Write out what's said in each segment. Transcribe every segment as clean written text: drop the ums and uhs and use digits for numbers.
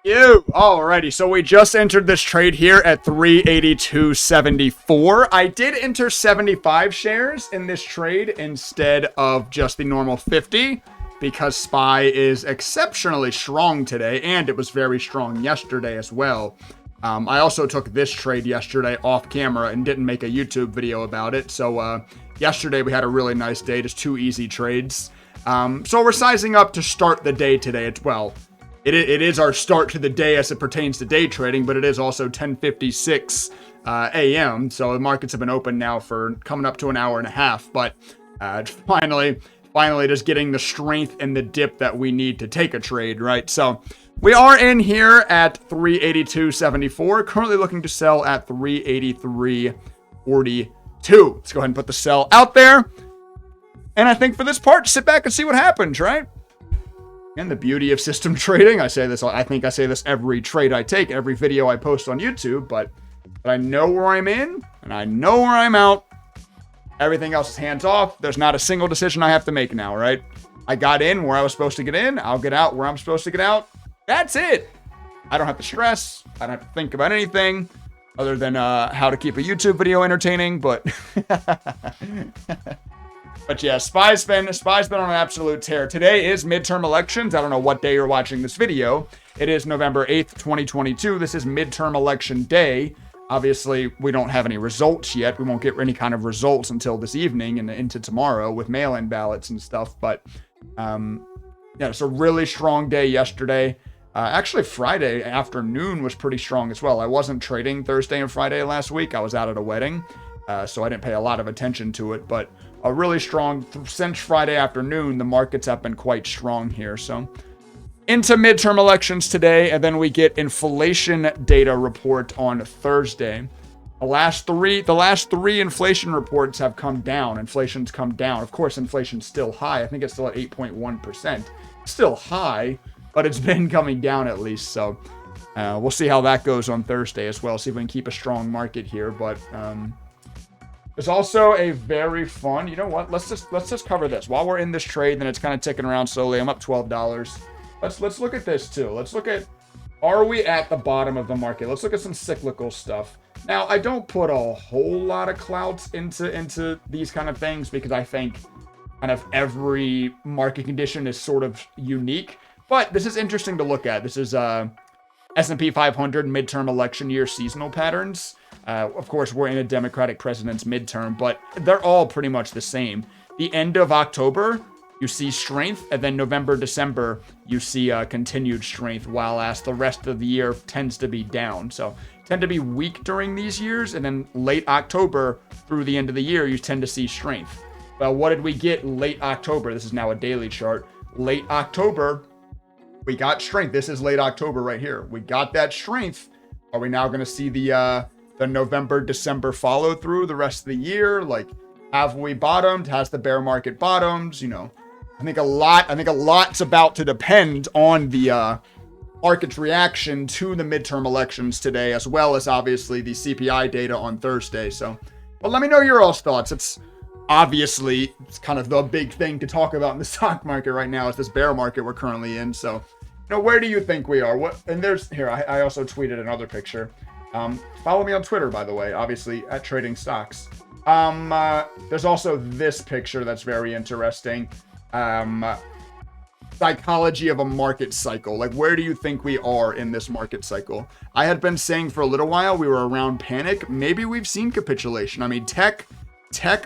Alrighty, so we just entered this trade here at 382.74. I did enter 75 shares in this trade instead of just the normal 50 because SPY is exceptionally strong today, and it was very strong yesterday as well. I also took this trade yesterday off camera and didn't make a YouTube video about it. So yesterday we had a really nice day, just 2 easy trades. So we're sizing up to start the day today. It is our start to the day as it pertains to day trading, but it is also 10:56 a.m. So the markets have been open now for coming up to an hour and a half. But finally just getting the strength and the dip that we need to take a trade, right? So we are in here at 382.74, currently looking to sell at 383.42. Let's go ahead and put the sell out there. And I think for this part, sit back and see what happens, right? And the beauty of system trading, I think I say this every trade I take, every video I post on YouTube, but I know where I'm in and I know where I'm out. Everything else is hands off. There's not a single decision I have to make now, right? I got in where I was supposed to get in. I'll get out where I'm supposed to get out. That's it. I don't have to stress. I don't have to think about anything other than how to keep a YouTube video entertaining, but But yeah, SPY's been on an absolute tear. Today is midterm elections. I don't know what day you're watching this video. It is November 8th, 2022. This is midterm election day. Obviously, we don't have any results yet. We won't get any kind of results until this evening and into tomorrow with mail-in ballots and stuff. But yeah, it's a really strong day yesterday. Actually, Friday afternoon was pretty strong as well. I wasn't trading Thursday and Friday last week. I was out at a wedding, so I didn't pay a lot of attention to it. But a really strong, since Friday afternoon, the markets have been quite strong here. So into midterm elections today, and then we get inflation data report on Thursday. The last three inflation reports have come down. Inflation's come down. Of course, inflation's still high. I think it's still at 8.1%. Still high, but it's been coming down at least. So we'll see how that goes on Thursday as well. See if we can keep a strong market here. But it's also a very fun, you know what? Let's just cover this while we're in this trade. Then it's kind of ticking around slowly. I'm up $12. Let's look at this too. Let's look at, are we at the bottom of the market? Let's look at some cyclical stuff. Now, I don't put a whole lot of clout into these kind of things because I think kind of every market condition is sort of unique. But this is interesting to look at. This is S&P 500 midterm election year seasonal patterns. Of course, we're in a Democratic president's midterm, but they're all pretty much the same. The end of October, you see strength, and then November, December, you see continued strength, while as the rest of the year tends to be down. So tend to be weak during these years, and then late October through the end of the year, you tend to see strength. Well, what did we get late October? This is now a daily chart. Late October, we got strength. This is late October right here. We got that strength. Are we now going to see the November, December follow through the rest of the year? Like, have we bottomed? Has the bear market bottomed? You know, I think a lot's about to depend on the market's reaction to the midterm elections today, as well as obviously the CPI data on Thursday. So, well, let me know your all's thoughts. It's kind of the big thing to talk about in the stock market right now is this bear market we're currently in. So, you know, where do you think we are? I also tweeted another picture. Follow me on Twitter, by the way, obviously at Treyding Stocks. There's also this picture that's very interesting. Psychology of a market cycle. Like, where do you think we are in this market cycle? I had been saying for a little while we were around panic. Maybe we've seen capitulation. I mean, tech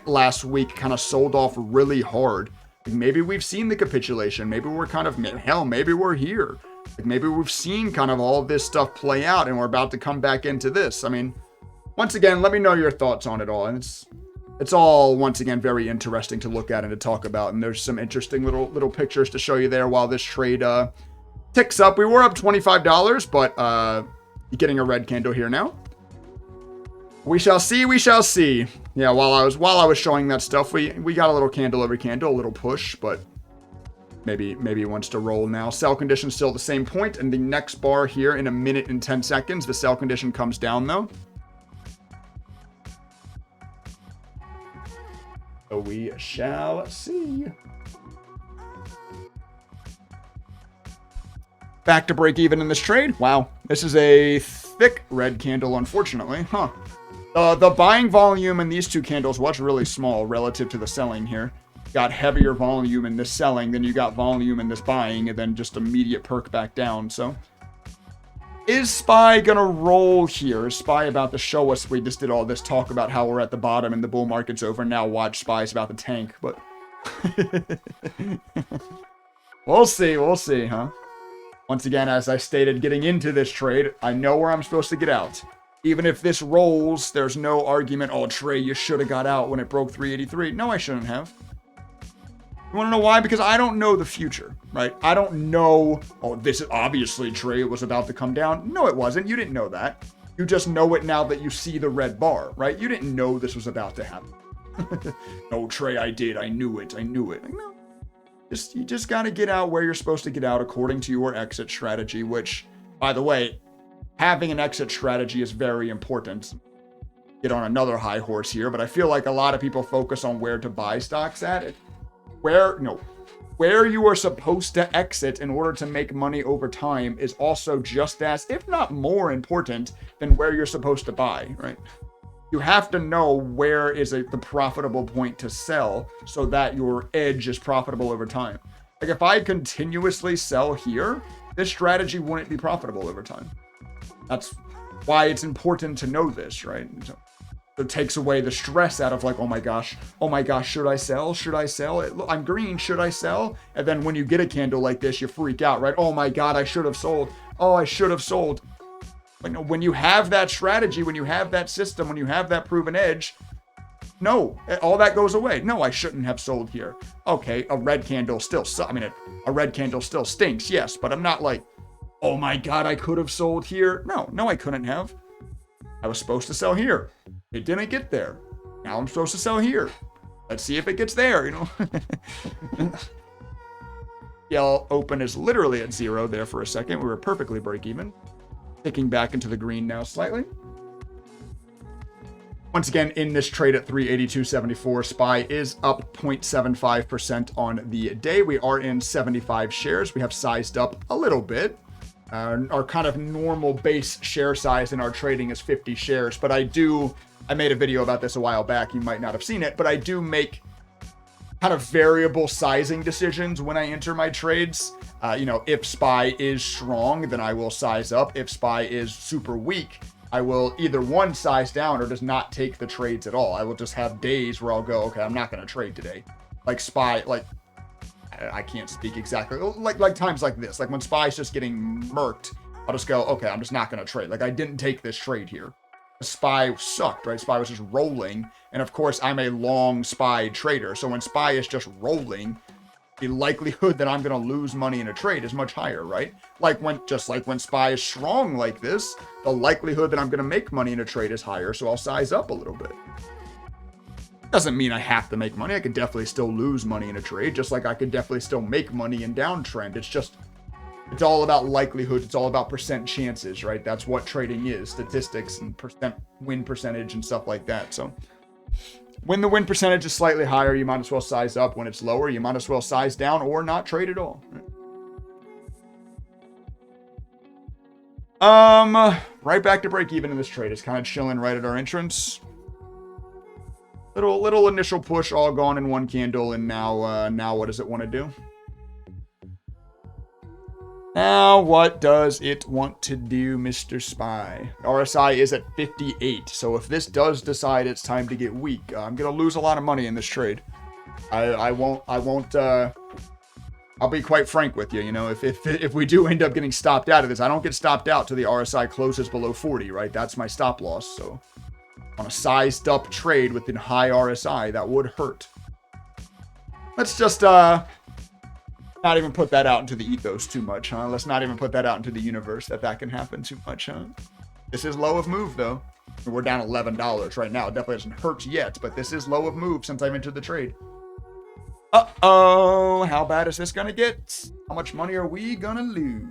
last week kind of sold off really hard. Maybe we've seen the capitulation. Maybe we're maybe we're here. Maybe we've seen kind of all this stuff play out and we're about to come back into this. I mean, once again, let me know your thoughts on it all. And it's all, once again, very interesting to look at and to talk about. And there's some interesting little pictures to show you there while this trade ticks up. We were up $25, but you're getting a red candle here now. We shall see. We shall see. Yeah, while I was showing that stuff, we got a little candle over candle, a little push, but maybe it wants to roll now. Sell condition still the same point, and the next bar here in 1 minute and 10 seconds, the sell condition comes down though. So we shall see. Back to break even in this trade. Wow, this is a thick red candle, unfortunately. Huh. The buying volume in these two candles was really small relative to the selling here. Got heavier volume in this selling than you got volume in this buying, and then just immediate perk back down. So is SPY gonna roll here? Is SPY about to show us? We just did all this talk about how we're at the bottom and the bull market's over. Now watch, SPY's about to tank, but we'll see, huh? Once again, as I stated, getting into this trade, I know where I'm supposed to get out. Even if this rolls, there's no argument, oh, Trey, you should have got out when it broke 383. No, I shouldn't have. You want to know why? Because I don't know the future, right? I don't know, oh, this is obviously, Trey, it was about to come down. No, it wasn't. You didn't know that. You just know it now that you see the red bar, right? You didn't know this was about to happen. No, Trey, I did. I knew it. Like, no. You just got to get out where you're supposed to get out according to your exit strategy, which, by the way, having an exit strategy is very important. Get on another high horse here, but I feel like a lot of people focus on where to buy stocks at. Where you are supposed to exit in order to make money over time is also just as, if not more important than where you're supposed to buy, right? You have to know where is the profitable point to sell so that your edge is profitable over time. Like if I continuously sell here, this strategy wouldn't be profitable over time. That's why it's important to know this, right? So it takes away the stress out of like, oh my gosh, should I sell? I'm green, should I sell? And then when you get a candle like this, you freak out, right? Oh my God, I should have sold. Oh, I should have sold. When you have that strategy, when you have that system, when you have that proven edge, no, all that goes away. No, I shouldn't have sold here. Okay, a red candle still, a red candle still stinks, yes, but I'm not like, oh my God, I could have sold here. No, I couldn't have. I was supposed to sell here. It didn't get there. Now I'm supposed to sell here. Let's see if it gets there, Yellow open is literally at 0 there for a second. We were perfectly break even. Ticking back into the green now slightly. Once again, in this trade at 382.74, SPY is up 0.75% on the day. We are in 75 shares. We have sized up a little bit. Our kind of normal base share size in our trading is 50 shares, but I made a video about this a while back. You might not have seen it, but I do make kind of variable sizing decisions when I enter my trades. If SPY is strong, then I will size up. If SPY is super weak, I will either one, size down or just not take the trades at all. I will just have days where I'll go, okay, I'm not going to trade today. Like SPY, I can't speak exactly. Like times like this, like when SPY is just getting murked, I'll just go, okay, I'm just not going to trade. Like I didn't take this trade here. SPY sucked, right? SPY was just rolling. And of course, I'm a long SPY trader. So when SPY is just rolling, the likelihood that I'm going to lose money in a trade is much higher, right? Just like when SPY is strong like this, the likelihood that I'm going to make money in a trade is higher. So I'll size up a little bit. Doesn't mean I have to make money. I could definitely still lose money in a trade, just like I could definitely still make money in downtrend. It's all about likelihood. It's all about percent chances, right? That's what trading is, statistics and win percentage and stuff like that. So when the win percentage is slightly higher, you might as well size up. When it's lower, you might as well size down or not trade at all. Right back to break even in this trade. It's kind of chilling right at our entrance. Little initial push, all gone in one candle, and now what does it want to do? Now, what does it want to do, Mr. SPY? RSI is at 58, so if this does decide it's time to get weak, I'm gonna lose a lot of money in this trade. I'll be quite frank with you. If we do end up getting stopped out of this, I don't get stopped out till the RSI closes below 40, right? That's my stop loss. So on a sized up trade within high RSI, that would hurt. Let's just not even put that out into the ethos too much, huh? Let's not even put that out into the universe that can happen too much, huh? This is low of move, though. We're down $11 right now. It definitely doesn't hurt yet, but this is low of move since I've entered the trade. Uh-oh, how bad is this gonna get? How much money are we gonna lose?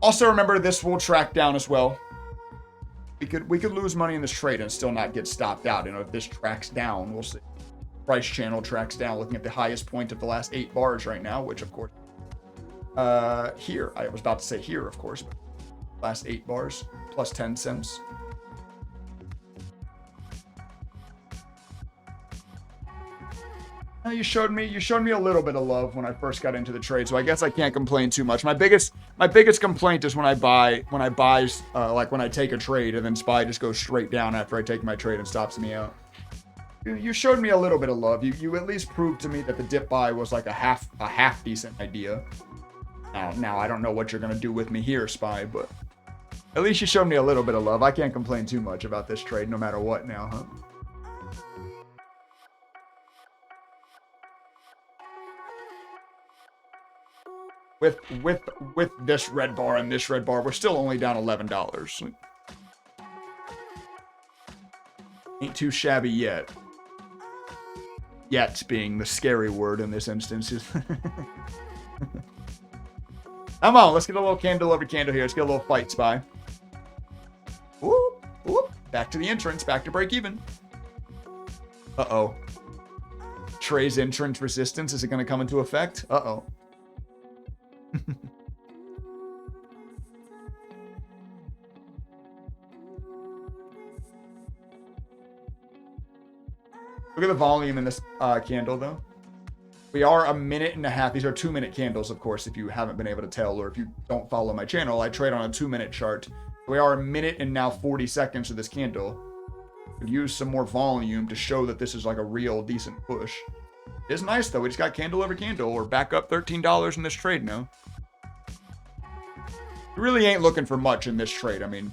Also, remember, this will track down as well. We could lose money in this trade and still not get stopped out. If this tracks down, we'll see. price channel tracks down, looking at the highest point of the last 8 bars right now, which of course, here, I was about to say here, of course, but last 8 bars, plus 10 cents. You showed me a little bit of love when I first got into the trade, so I guess I can't complain too much. My biggest complaint is when I take a trade and then SPY just goes straight down after I take my trade and stops me out. You showed me a little bit of love. You at least proved to me that the dip buy was like a half decent idea. Now I don't know what you're gonna do with me here, SPY, but at least you showed me a little bit of love. I can't complain too much about this trade, no matter what now, huh? With this red bar and this red bar, we're still only down $11. Ain't too shabby yet. Yet being the scary word in this instance. Come on, let's get a little candle over candle here. Let's get a little fight, SPY. Whoop, whoop. Back to the entrance, back to break even. Uh-oh. Trey's entrance resistance, is it going to come into effect? Uh-oh. Look at the volume in this candle, though. We are 1.5 minutes. These are 2-minute candles, of course, if you haven't been able to tell, or if you don't follow my channel. I trade on a 2-minute chart. We are 1 minute and now 40 seconds of this candle. Could use some more volume to show that this is like a real decent push. It's nice, though. We just got candle over candle. We're back up $13 in this trade now. You really ain't looking for much in this trade. I mean,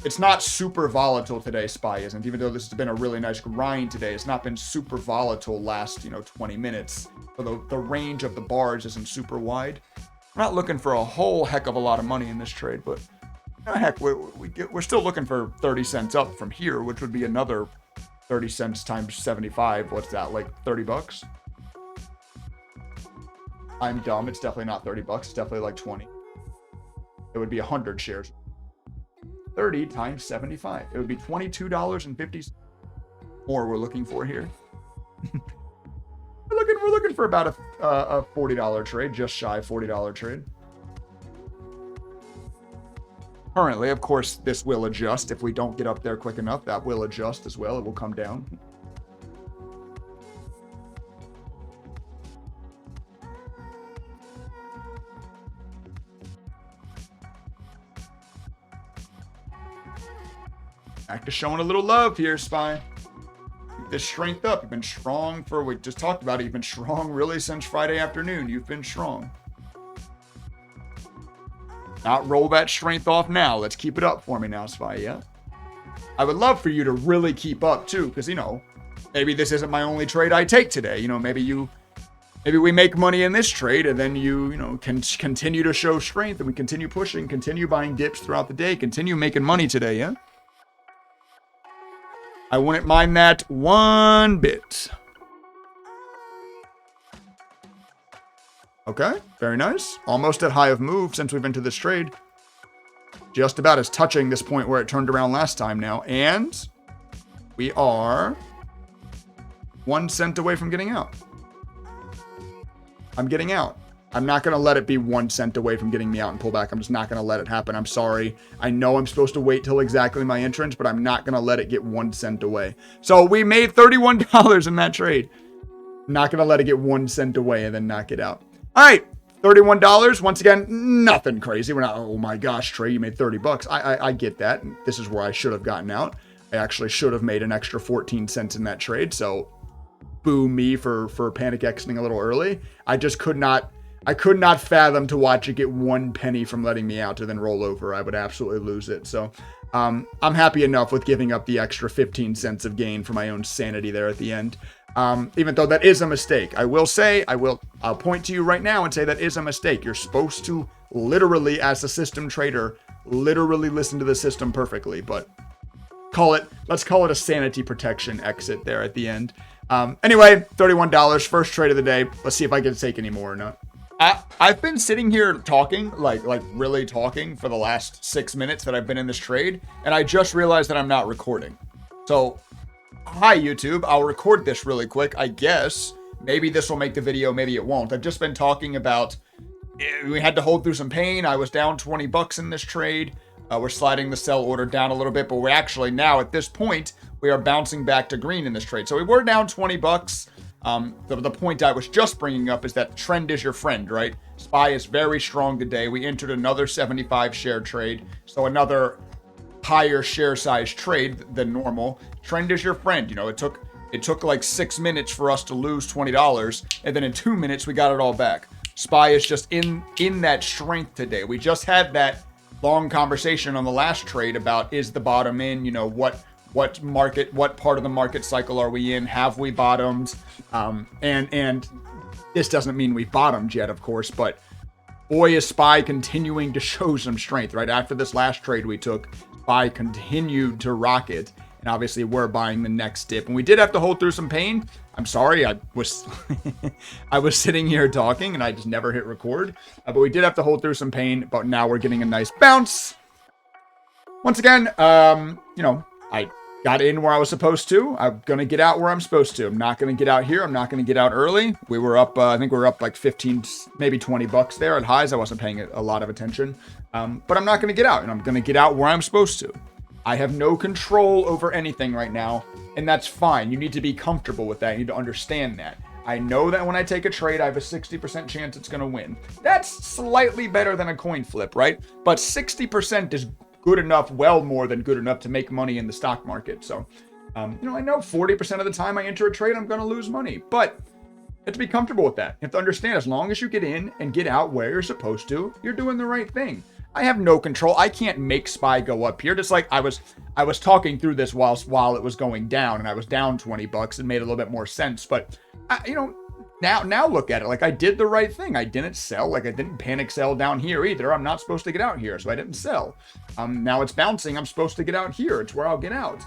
it's not super volatile today, SPY isn't. Even though this has been a really nice grind today, it's not been super volatile last, 20 minutes. So the range of the bars isn't super wide. We're not looking for a whole heck of a lot of money in this trade, but heck, we're still looking for 30 cents up from here, which would be another 30 cents times 75. What's that, like 30 bucks? I'm dumb. It's definitely not 30 bucks. It's definitely like 20. It would be 100 shares. 30 times 75. It would be $22.50 more we're looking for here. we're looking for about a $40 trade, just shy of $40 trade. Currently, of course, this will adjust. If we don't get up there quick enough, that will adjust as well. It will come down. Back to showing a little love here, SPY. Keep this strength up. You've been strong for, we just talked about it, you've been strong really since Friday afternoon. You've been strong. Not roll that strength off now. Let's keep it up for me now, SPY, yeah? I would love for you to really keep up, too, because, maybe this isn't my only trade I take today. Maybe we make money in this trade, and then you can continue to show strength, and we continue pushing, continue buying dips throughout the day, continue making money today, yeah? I wouldn't mind that one bit. Okay, very nice. Almost at high of move since we've entered this trade. Just about as touching this point where it turned around last time now. And we are 1 cent away from getting out. I'm getting out. I'm not going to let it be 1 cent away from getting me out and pull back. I'm just not going to let it happen. I'm sorry. I know I'm supposed to wait till exactly my entrance, but I'm not going to let it get 1 cent away. So we made $31 in that trade. Not going to let it get 1 cent away and then knock it out. All right, $31. Once again, nothing crazy. We're not, oh my gosh, Trey, you made 30 bucks. I get that. This is where I should have gotten out. I actually should have made an extra 14 cents in that trade. So boo me for panic exiting a little early. I just could not fathom to watch it get 1 penny from letting me out to then roll over. I would absolutely lose it. So I'm happy enough with giving up the extra 15 cents of gain for my own sanity there at the end. Even though that is a mistake. I will say, I'll point to you right now and say that is a mistake. You're supposed to literally, as a system trader, literally listen to the system perfectly, but let's call it a sanity protection exit there at the end. Anyway, $31, first trade of the day. Let's see if I can take any more or not. I've been sitting here talking, like really talking for the last 6 minutes that I've been in this trade, and I just realized that I'm not recording. So Hi, YouTube. I'll record this really quick, I guess. Maybe this will make the video, maybe it won't. I've just been talking about, we had to hold through some pain. I was down 20 bucks in this trade. We're sliding the sell order down a little bit, but we're actually now, at this point, we are bouncing back to green in this trade. So we were down 20 bucks. The point I was just bringing up is that trend is your friend, right? SPY is very strong today. We entered another 75 share trade, so another higher share size trade than normal. Trend is your friend. You know, it took like 6 minutes for us to lose $20, and then in 2 minutes we got it all back. SPY is just in that strength today. We just had that long conversation on the last trade about, is the bottom in? You know, what part of the market cycle are we in? Have we bottomed? And this doesn't mean we've bottomed yet, of course, but boy, is SPY continuing to show some strength, right? After this last trade we took, SPY continued to rocket, and obviously we're buying the next dip. And we did have to hold through some pain. I'm sorry, I was I was sitting here talking and I just never hit record. But we did have to hold through some pain, but now we're getting a nice bounce. Once again, you know, I got in where I was supposed to. I'm going to get out where I'm supposed to. I'm not going to get out here. I'm not going to get out early. We were up, I think we were up like 15, maybe 20 bucks there at highs. I wasn't paying a lot of attention. But I'm not going to get out, and I'm going to get out where I'm supposed to. I have no control over anything right now, and that's fine. You need to be comfortable with that. You need to understand that. I know that when I take a trade, I have a 60% chance it's going to win. That's slightly better than a coin flip, right? But 60% is good enough, well more than good enough to make money in the stock market. So, you know, I know 40% of the time I enter a trade, I'm going to lose money, but you have to be comfortable with that. You have to understand, as long as you get in and get out where you're supposed to, you're doing the right thing. I have no control. I can't make SPY go up here. Just like I was talking through this while it was going down, and I was down 20 bucks and made a little bit more sense. But you know, now look at it. Like, I did the right thing. I didn't sell. Like, I didn't panic sell down here either. I'm not supposed to get out here, so I didn't sell. Now it's bouncing. I'm supposed to get out here. It's where I'll get out.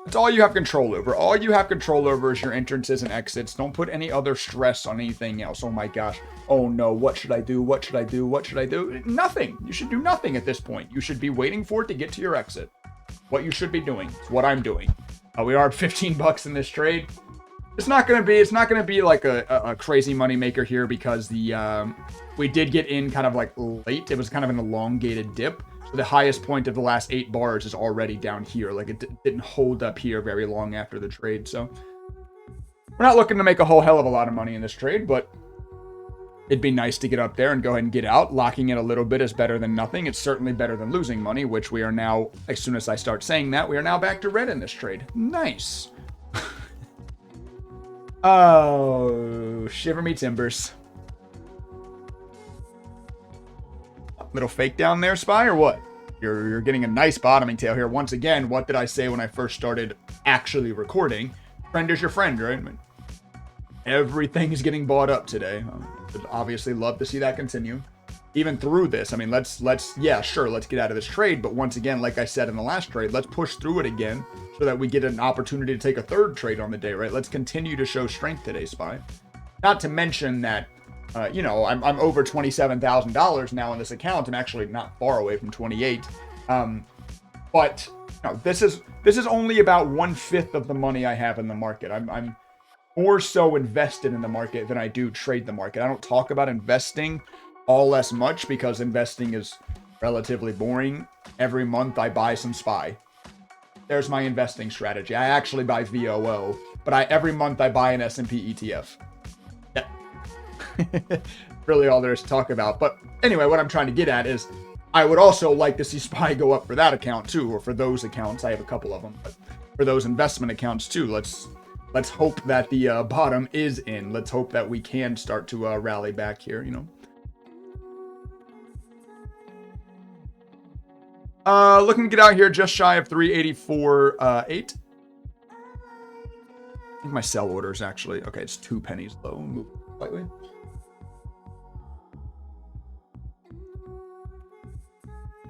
It's all you have control over. All you have control over is your entrances and exits. Don't put any other stress on anything else. Oh my gosh. Oh no, what should I do? What should I do? What should I do? Nothing. You should do nothing at this point. You should be waiting for it to get to your exit. What you should be doing. It's what I'm doing. We are 15 bucks in this trade. It's not gonna be like a crazy money maker here, because we did get in kind of like late. It was kind of an elongated dip. So the highest point of the last 8 bars is already down here. Like, it didn't hold up here very long after the trade. So we're not looking to make a whole hell of a lot of money in this trade, but it'd be nice to get up there and go ahead and get out. Locking in a little bit is better than nothing. It's certainly better than losing money, which we are now, as soon as I start saying that, we are now back to red in this trade. Nice. Oh, shiver me timbers. Little fake down there, SPY, or what? You're getting a nice bottoming tail here. Once again, what did I say when I first started actually recording? Friend is your friend, right? I mean, everything is getting bought up today. Would obviously love to see that continue. Even through this, I mean, yeah, sure, let's get out of this trade. But once again, like I said in the last trade, let's push through it again so that we get an opportunity to take a third trade on the day, right? Let's continue to show strength today, SPY. Not to mention that, you know, I'm over $27,000 now in this account. I'm actually not far away from 28. But no, this is only about 1/5 of the money I have in the market. I'm more so invested in the market than I do trade the market. I don't talk about investing all as much because investing is relatively boring. Every month I buy some SPY. There's my investing strategy. I actually buy VOO, but every month I buy an S&P ETF. Yeah. Really all there is to talk about. But anyway, what I'm trying to get at is I would also like to see SPY go up for that account too, or for those accounts. I have a couple of them, but for those investment accounts too. Let's hope that the bottom is in. Let's hope that we can start to rally back here, you know. Looking to get out here just shy of 384.8. I think my sell order is actually, okay, it's 2 pennies low. Move slightly.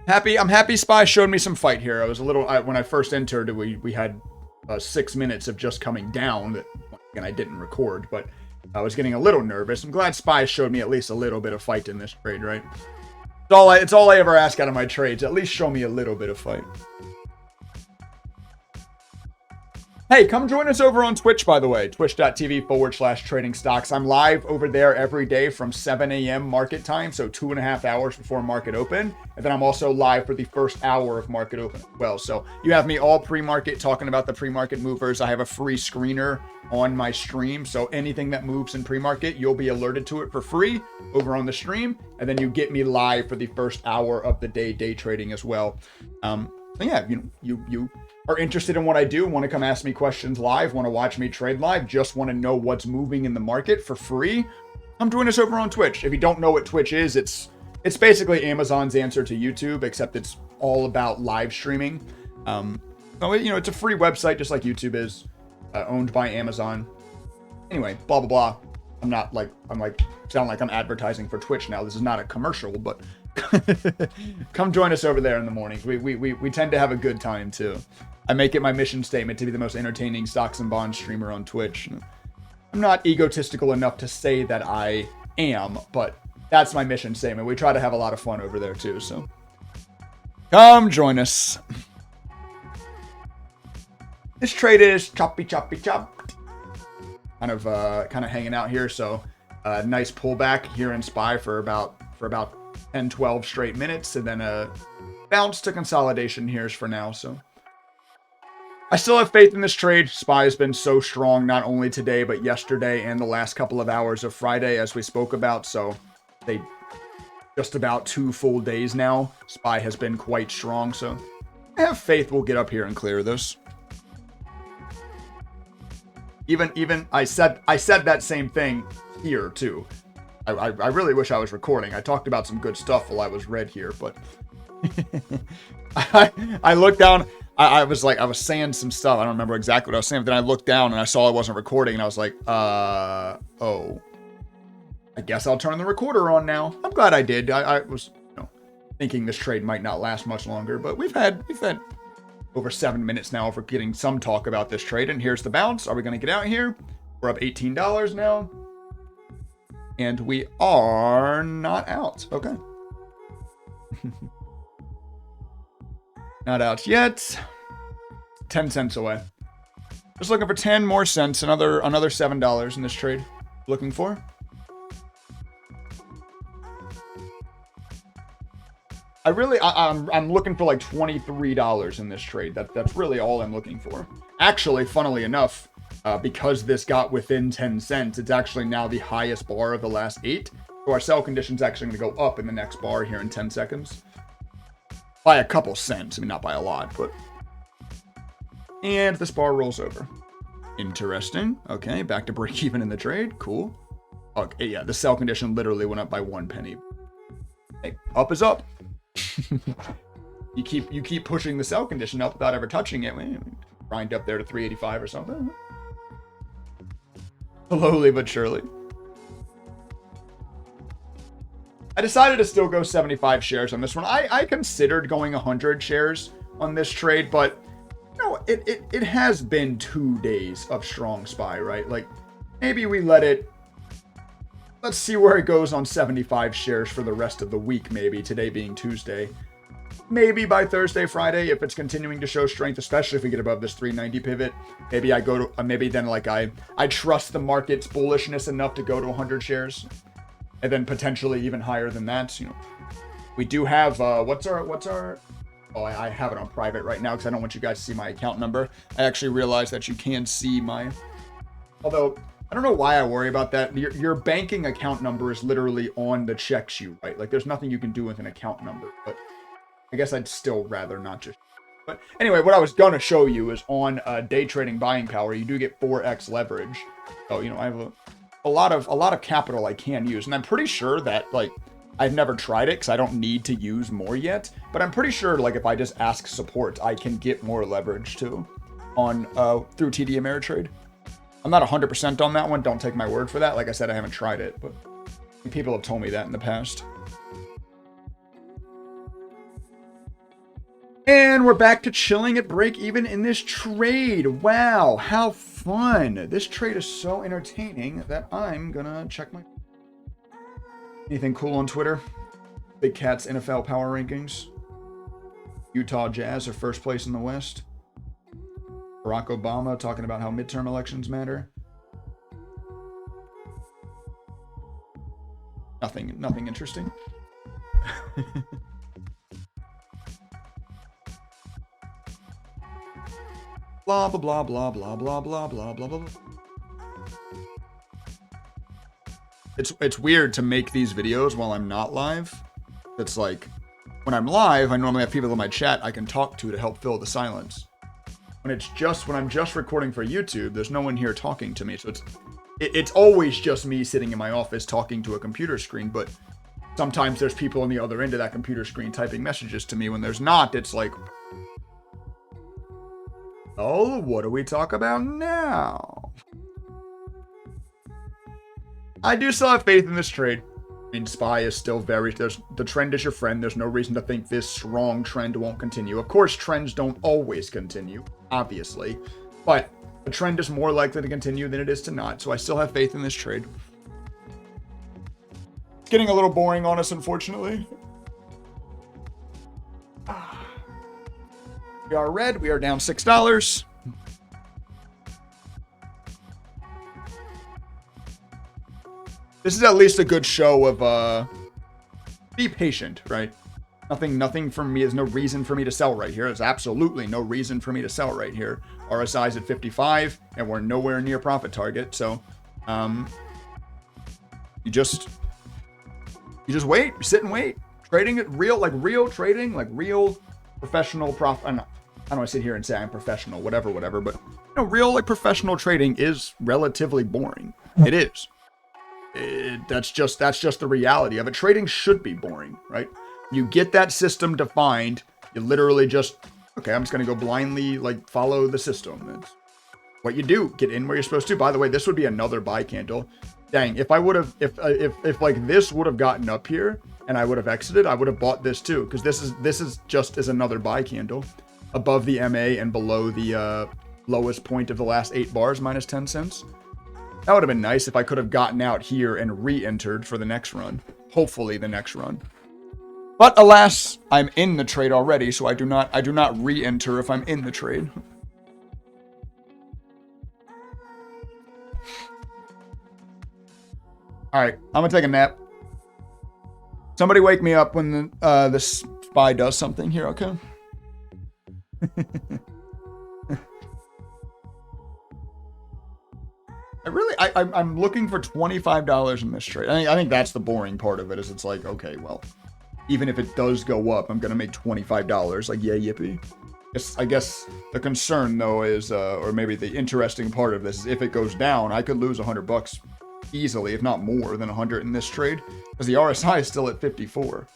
I'm happy SPY showed me some fight here. I was a little, when I first entered, we had 6 minutes of just coming down that, and I didn't record, but I was getting a little nervous. I'm glad SPY showed me at least a little bit of fight in this trade, right? It's all I ever ask out of my trades. At least show me a little bit of fight. Hey, come join us over on Twitch, by the way. Twitch.tv/trading stocks. I'm live over there every day from 7 a.m. market time, so 2.5 hours before market open. And then I'm also live for the first hour of market open as well. So you have me all pre-market talking about the pre-market movers. I have a free screener on my stream. So anything that moves in pre-market, you'll be alerted to it for free over on the stream. And then you get me live for the first hour of the day trading as well. So yeah, you are interested in what I do, want to come ask me questions live, want to watch me trade live, just want to know what's moving in the market for free, come join us over on Twitch. If you don't know what Twitch is, it's basically Amazon's answer to YouTube, except it's all about live streaming. So, it's a free website, just like YouTube is, owned by Amazon. Anyway, blah, blah, blah. I'm sound like I'm advertising for Twitch now. This is not a commercial, but come join us over there in the mornings. We tend to have a good time too. I make it my mission statement to be the most entertaining stocks and bonds streamer on Twitch. I'm not egotistical enough to say that I am, but that's my mission statement. We try to have a lot of fun over there too, so come join us. This trade is choppy. Kind of hanging out here, so nice pullback here in SPY for about 10-12 straight minutes, and then a bounce to consolidation here for now. So I still have faith in this trade. SPY has been so strong, not only today, but yesterday and the last couple of hours of Friday, as we spoke about. So they just about 2 full days now. SPY has been quite strong. So I have faith we'll get up here and clear this. Even I said that same thing here too. I really wish I was recording. I talked about some good stuff while I was red here, but I looked down. I was saying some stuff. I don't remember exactly what I was saying, but then I looked down and I saw I wasn't recording, and I was like, oh, I guess I'll turn the recorder on now. I'm glad I did. I was thinking this trade might not last much longer, but we've had over 7 minutes now for getting some talk about this trade. And here's the bounce. Are we going to get out here? We're up $18 now. And we are not out. Okay. Not out yet. 10 cents away. Just looking for 10 more cents. Another $7 in this trade. Looking for. I'm looking for like $23 in this trade. That's really all I'm looking for. Actually, funnily enough, because this got within 10 cents, it's actually now the highest bar of the last 8. So our sell condition is actually going to go up in the next bar here in 10 seconds. By a couple cents. I mean, not by a lot, but. And this bar rolls over. Interesting. Okay, back to break even in the trade. Cool. Okay, yeah, the sell condition literally went up by 1 penny. Hey, up is up. You keep pushing the sell condition up without ever touching it. Grind up there to 385 or something. Slowly but surely. I decided to still go 75 shares on this one. I considered going 100 shares on this trade, but it has been 2 days of strong SPY, right? Like, maybe we let's see where it goes on 75 shares for the rest of the week, maybe, today being Tuesday. Maybe by Thursday, Friday, if it's continuing to show strength, especially if we get above this 390 pivot, maybe I go to, maybe then like I trust the market's bullishness enough to go to 100 shares, and then potentially even higher than that. We do have, what's our, oh, I have it on private right now because I don't want you guys to see my account number. I actually realized that you can see although I don't know why I worry about that. Your banking account number is literally on the check sheet, right? Like, there's nothing you can do with an account number, but I guess I'd still rather not just. But anyway, what I was going to show you is on day trading buying power, you do get 4x leverage. So, I have a lot of capital I can use. And I'm pretty sure that, like, I've never tried it because I don't need to use more yet. But I'm pretty sure, like, if I just ask support, I can get more leverage too on through TD Ameritrade. I'm not 100% on that one. Don't take my word for that. Like I said, I haven't tried it, but people have told me that in the past. And we're back to chilling at break even in this trade. Wow, how fun. This trade is so entertaining that I'm gonna check my... Anything cool on Twitter? Big Cat's NFL power rankings. Utah Jazz are first place in the West. Barack Obama talking about how midterm elections matter. Nothing interesting. Blah blah blah blah blah blah blah blah blah. It's weird to make these videos while I'm not live. It's like when I'm live, I normally have people in my chat I can talk to help fill the silence. When I'm just recording for YouTube, there's no one here talking to me, so it's always just me sitting in my office talking to a computer screen. But sometimes there's people on the other end of that computer screen typing messages to me. When there's not, it's like, oh, what do we talk about now? I do still have faith in this trade. I mean, SPY is still the trend is your friend. There's no reason to think this strong trend won't continue. Of course, trends don't always continue, obviously, but the trend is more likely to continue than it is to not. So I still have faith in this trade. It's getting a little boring on us, unfortunately. We are red. We are down $6. This is at least a good show of be patient, right? Nothing from me. There's no reason for me to sell right here. There's absolutely no reason for me to sell right here. RSI is at 55, and we're nowhere near profit target. So, you just wait. You sit and wait. Trading it real trading, like real professional profit. I don't want to sit here and say I'm professional, whatever. But real professional trading is relatively boring. It is. That's just the reality of it. Trading should be boring, right? You get that system defined, you literally just, okay, I'm just going to go blindly, follow the system. That's what you do. Get in where you're supposed to. By the way, this would be another buy candle. Dang, if I would have, if this would have gotten up here and I would have exited, I would have bought this too, because this is just as another buy candle above the MA and below the lowest point of the last 8 bars, minus 10 cents. That would have been nice if I could have gotten out here and re-entered for the next run. Hopefully the next run. But alas, I'm in the trade already, so I do not re-enter if I'm in the trade. Alright, I'm gonna take a nap. Somebody wake me up when the SPY does something here, okay? I'm looking for $25 in this trade. I think that's the boring part of it, is it's like, okay, well, even if it does go up, I'm going to make $25. Like, yeah, yippee. I guess the concern, though, is, or maybe the interesting part of this is if it goes down, I could lose $100 easily, if not more than 100 in this trade, because the RSI is still at 54.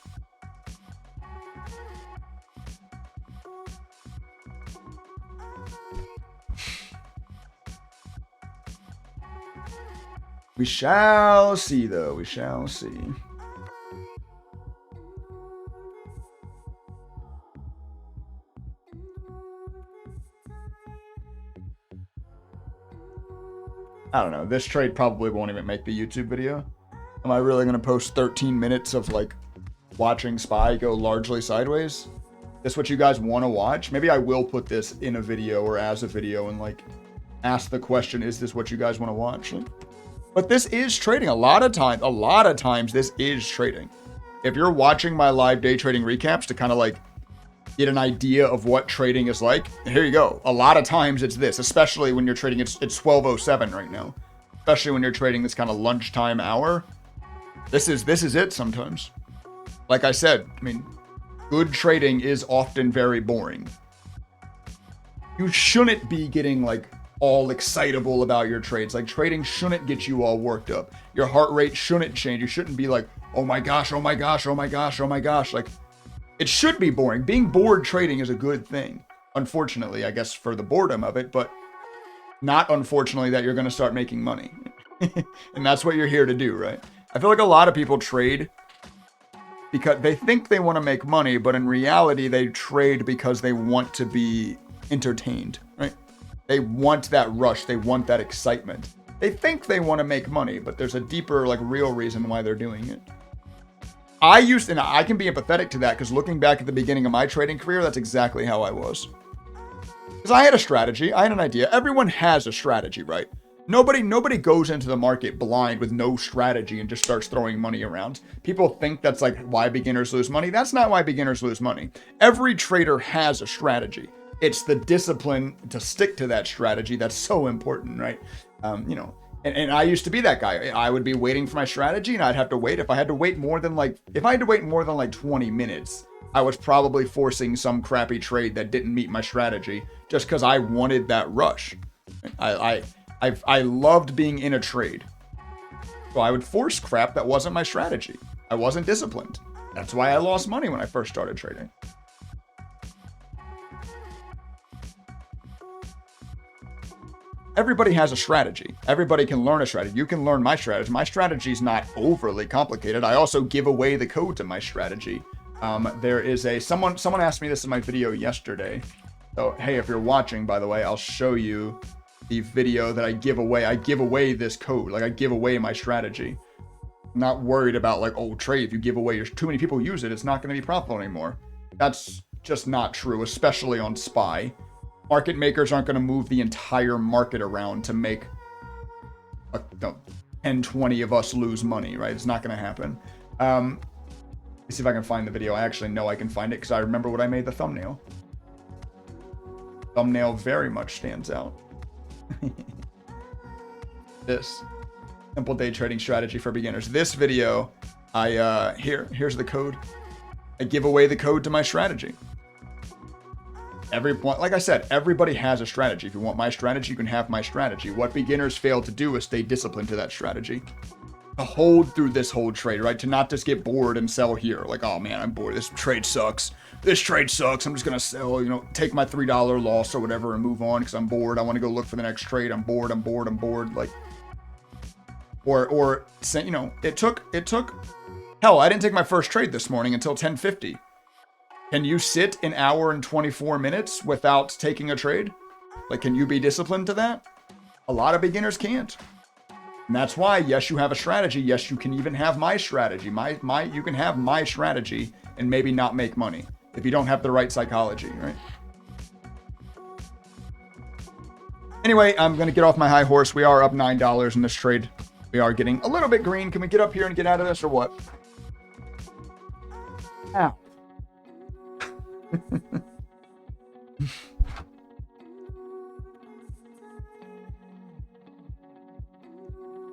We shall see, though. We shall see. I don't know. This trade probably won't even make the YouTube video. Am I really going to post 13 minutes of, watching SPY go largely sideways? This what you guys want to watch? Maybe I will put this in a video or as a video and, ask the question, is this what you guys want to watch? But this is trading. A lot of times this is trading. If you're watching my live day trading recaps to kind of get an idea of what trading is like, here you go. A lot of times it's this, especially when you're trading, it's 12:07 right now. Especially when you're trading this kind of lunchtime hour. This is it sometimes. Like I said, I mean, good trading is often very boring. You shouldn't be getting all excitable about your trades. Trading shouldn't get you all worked up. Your heart rate shouldn't change. You shouldn't be like, oh my gosh, oh my gosh, oh my gosh, oh my gosh. It should be boring. Being bored trading is a good thing. Unfortunately, I guess, for the boredom of it, but not unfortunately that you're going to start making money. And that's what you're here to do, right? I feel like a lot of people trade because they think they want to make money, but in reality, they trade because they want to be entertained, right? They want that rush. They want that excitement. They think they want to make money, but there's a deeper, real reason why they're doing it. And I can be empathetic to that because looking back at the beginning of my trading career, that's exactly how I was. Because I had a strategy. I had an idea. Everyone has a strategy, right? Nobody goes into the market blind with no strategy and just starts throwing money around. People think that's like why beginners lose money. That's not why beginners lose money. Every trader has a strategy. It's the discipline to stick to that strategy that's so important, right? You know, and I used to be that guy. I would be waiting for my strategy and I'd have to wait. If I had to wait more than like 20 minutes, I was probably forcing some crappy trade that didn't meet my strategy just because I wanted that rush. I loved being in a trade. So I would force crap that wasn't my strategy. I wasn't disciplined. That's why I lost money when I first started trading. Everybody has a strategy. Everybody can learn a strategy. You can learn my strategy. My strategy is not overly complicated. I also give away the code to my strategy. There is someone asked me this in my video yesterday. So, hey, if you're watching, by the way, I'll show you the video that I give away. I give away this code. Like, I give away my strategy. I'm not worried about like, oh, Trey, if you give away too many people use it, it's not going to be profitable anymore. That's just not true, especially on SPY. Market makers aren't going to move the entire market around to make 10, 20 of us lose money, right? It's not going to happen. Let's see if I can find the video. I actually know I can find it because I remember what I made the thumbnail. Thumbnail very much stands out. This simple day trading strategy for beginners. This video, here's the code. I give away the code to my strategy. Like I said, everybody has a strategy. If you want my strategy, you can have my strategy. What beginners fail to do is stay disciplined to that strategy. To hold through this whole trade, right? To not just get bored and sell here. Like, oh man, I'm bored. This trade sucks. This trade sucks. I'm just going to sell, you know, take my $3 loss or whatever and move on because I'm bored. I want to go look for the next trade. I'm bored. Like, or you know, it took, hell, I didn't take my first trade this morning until 10:50. Can you sit an hour and 24 minutes without taking a trade? Like, can you be disciplined to that? A lot of beginners can't. And that's why, yes, you have a strategy. Yes, you can even have my strategy. You can have my strategy and maybe not make money if you don't have the right psychology, right? Anyway, I'm going to get off my high horse. We are up $9 in this trade. We are getting a little bit green. Can we get up here and get out of this or what? Ow.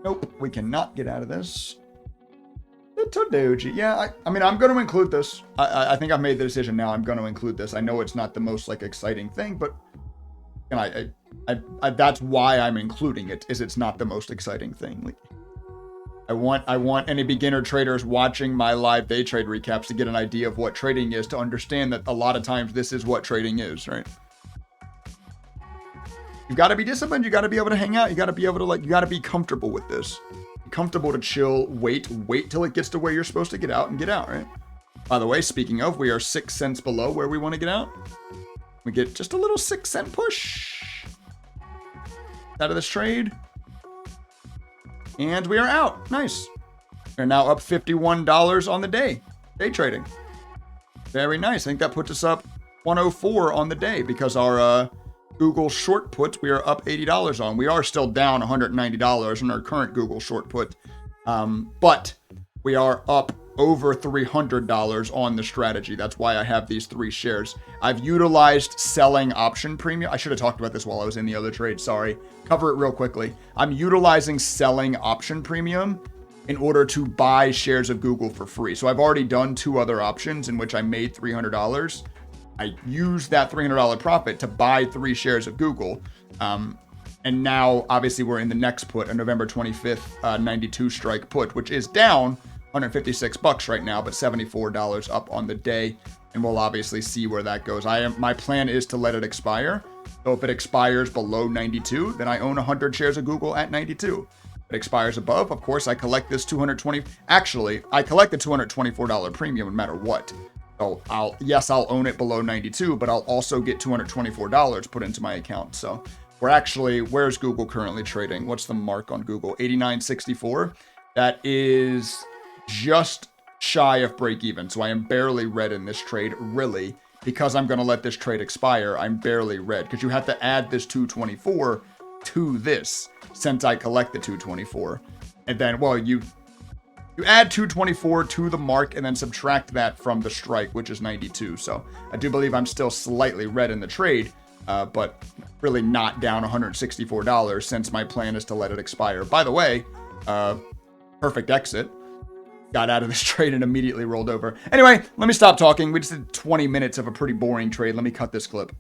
Nope, we cannot get out of this. The Doji. Yeah, I mean, I'm going to include this. I think I've made the decision now. I'm going to include this. I know it's not the most like exciting thing, but that's why I'm including it. Is it's not the most exciting thing. Like, I want any beginner traders watching my live day trade recaps to get an idea of what trading is, to understand that a lot of times this is what trading is, right? You've got to be disciplined. You got to be able to hang out. You got to be able to you got to be comfortable with this. Be comfortable to chill, wait till it gets to where you're supposed to get out and get out, right? By the way, speaking of, we are 6 cents below where we want to get out. We get just a little 6-cent push out of this trade. And we are out. Nice. We're now up $51 on the day. Day trading. Very nice. I think that puts us up 104 on the day because our Google short put, we are up $80 on. We are still down $190 on our current Google short put. But we are up over $300 on the strategy. That's why I have these 3 shares. I've utilized selling option premium. I should have talked about this while I was in the other trade. Sorry. Cover it real quickly. I'm utilizing selling option premium in order to buy shares of Google for free. So I've already done 2 other options in which I made $300. I used that $300 profit to buy 3 shares of Google. And now, obviously, we're in the next put, a November 25th 92 strike put, which is down $156 right now, but $74 up on the day. And we'll obviously see where that goes. My plan is to let it expire. So if it expires below 92, then I own 100 shares of Google at 92. If it expires above, of course, I collect this Actually, I collect the $224 premium no matter what. So I'll own it below 92, but I'll also get $224 put into my account. So where's Google currently trading? What's the mark on Google? 89.64. That is just shy of break even. So I am barely red in this trade, really. because I'm going to let this trade expire, I'm barely red. Because you have to add this 224 to this, since I collect the 224. And then, well, you add 224 to the mark and then subtract that from the strike, which is 92. So I do believe I'm still slightly red in the trade, but really not down $164 since my plan is to let it expire. By the way, perfect exit. Got out of this trade and immediately rolled over. Anyway, let me stop talking. We just did 20 minutes of a pretty boring trade. Let me cut this clip.